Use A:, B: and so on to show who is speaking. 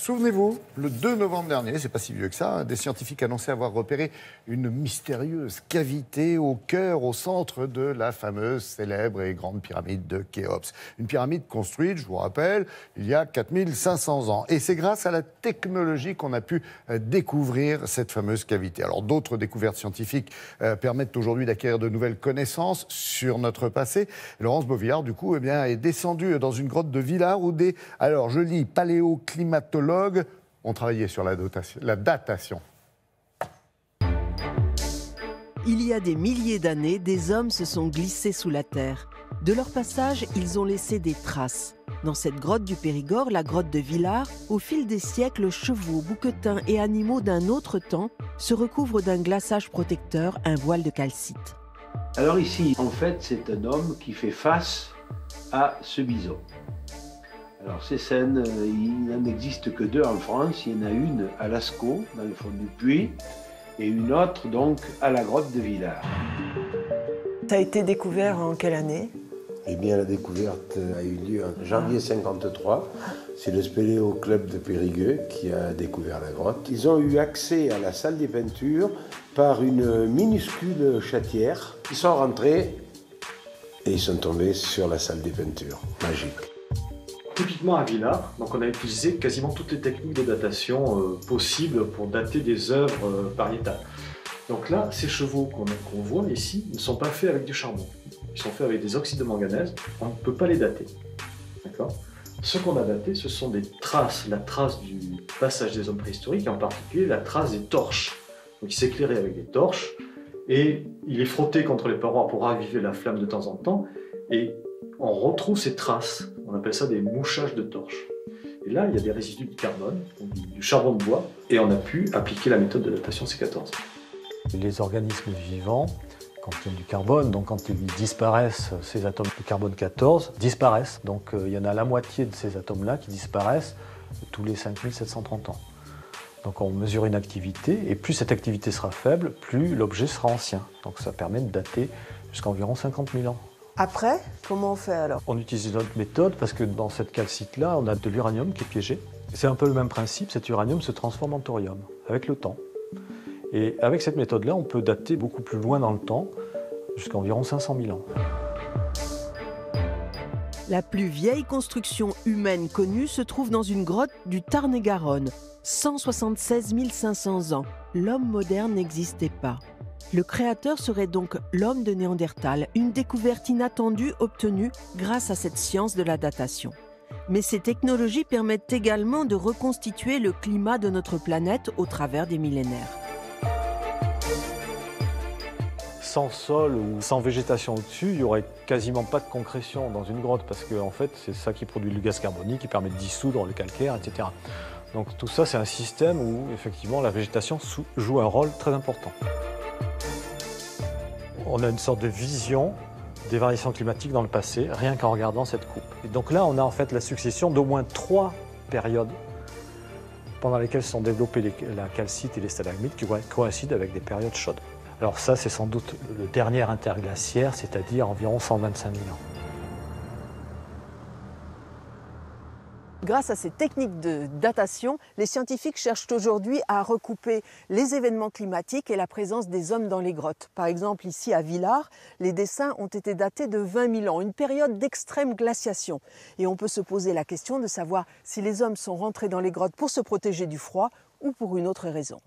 A: Souvenez-vous, le 2 novembre dernier, c'est pas si vieux que ça, des scientifiques annonçaient avoir repéré une mystérieuse cavité au cœur, au centre de la fameuse, célèbre et grande pyramide de Khéops. Une pyramide construite, je vous rappelle, il y a 4500 ans. Et c'est grâce à la technologie qu'on a pu découvrir cette fameuse cavité. Alors d'autres découvertes scientifiques permettent aujourd'hui d'acquérir de nouvelles connaissances sur notre passé. Laurence Beauvillard, du coup, est descendue dans une grotte de Villars où des, alors je lis, paléoclimatologues ont travaillé sur la datation.
B: Il y a des milliers d'années, des hommes se sont glissés sous la terre. De leur passage, ils ont laissé des traces. Dans cette grotte du Périgord, la grotte de Villars, au fil des siècles, chevaux, bouquetins et animaux d'un autre temps se recouvrent d'un glaçage protecteur, un voile de calcite.
C: Alors ici, en fait, c'est un homme qui fait face à ce bison. Alors ces scènes, il n'en existe que deux en France. Il y en a une à Lascaux, dans le fond du puits, et une autre donc à la grotte de Villars.
D: Ça a été découvert en quelle année?
C: Eh bien la découverte a eu lieu en janvier 1953. C'est le Spéléo Club de Périgueux qui a découvert la grotte. Ils ont eu accès à la salle des peintures par une minuscule chatière. Ils sont rentrés et ils sont tombés sur la salle des peintures. Magique.
E: Typiquement à Villars, donc on a utilisé quasiment toutes les techniques de datation possibles pour dater des œuvres pariétales. Donc là, ces chevaux qu'on voit ici ne sont pas faits avec du charbon. Ils sont faits avec des oxydes de manganèse. On ne peut pas les dater. D'accord ? Ce qu'on a daté, ce sont des traces, la trace du passage des hommes préhistoriques, et en particulier la trace des torches. Donc il s'éclairait avec des torches et il est frotté contre les parois pour raviver la flamme de temps en temps. Et on retrouve ces traces, on appelle ça des mouchages de torches. Et là, il y a des résidus de carbone, du charbon de bois, et on a pu appliquer la méthode de datation C14.
F: Les organismes vivants contiennent du carbone, donc quand ils disparaissent, ces atomes de carbone 14 disparaissent. Donc il y en a la moitié de ces atomes-là qui disparaissent tous les 5730 ans. Donc on mesure une activité, et plus cette activité sera faible, plus l'objet sera ancien. Donc ça permet de dater jusqu'à environ 50 000 ans.
D: Après, comment on fait alors?
F: On utilise une autre méthode parce que dans cette calcite-là, on a de l'uranium qui est piégé. C'est un peu le même principe, cet uranium se transforme en thorium avec le temps. Et avec cette méthode-là, on peut dater beaucoup plus loin dans le temps, jusqu'à environ 500 000 ans.
B: La plus vieille construction humaine connue se trouve dans une grotte du Tarn-et-Garonne, 176 500 ans. L'homme moderne n'existait pas. Le créateur serait donc l'homme de Néandertal, une découverte inattendue obtenue grâce à cette science de la datation. Mais ces technologies permettent également de reconstituer le climat de notre planète au travers des millénaires.
F: Sans sol ou sans végétation au-dessus, il n'y aurait quasiment pas de concrétion dans une grotte parce que en fait, c'est ça qui produit le gaz carbonique, qui permet de dissoudre le calcaire, etc. Donc tout ça, c'est un système où effectivement la végétation joue un rôle très important. On a une sorte de vision des variations climatiques dans le passé, rien qu'en regardant cette coupe. Et donc là, on a en fait la succession d'au moins 3 périodes pendant lesquelles se sont développées la calcite et les stalagmites qui coïncident avec des périodes chaudes. Alors ça, c'est sans doute le dernier interglaciaire, c'est-à-dire environ 125 000 ans.
D: Grâce à ces techniques de datation, les scientifiques cherchent aujourd'hui à recouper les événements climatiques et la présence des hommes dans les grottes. Par exemple, ici à Villars, les dessins ont été datés de 20 000 ans, une période d'extrême glaciation. Et on peut se poser la question de savoir si les hommes sont rentrés dans les grottes pour se protéger du froid ou pour une autre raison.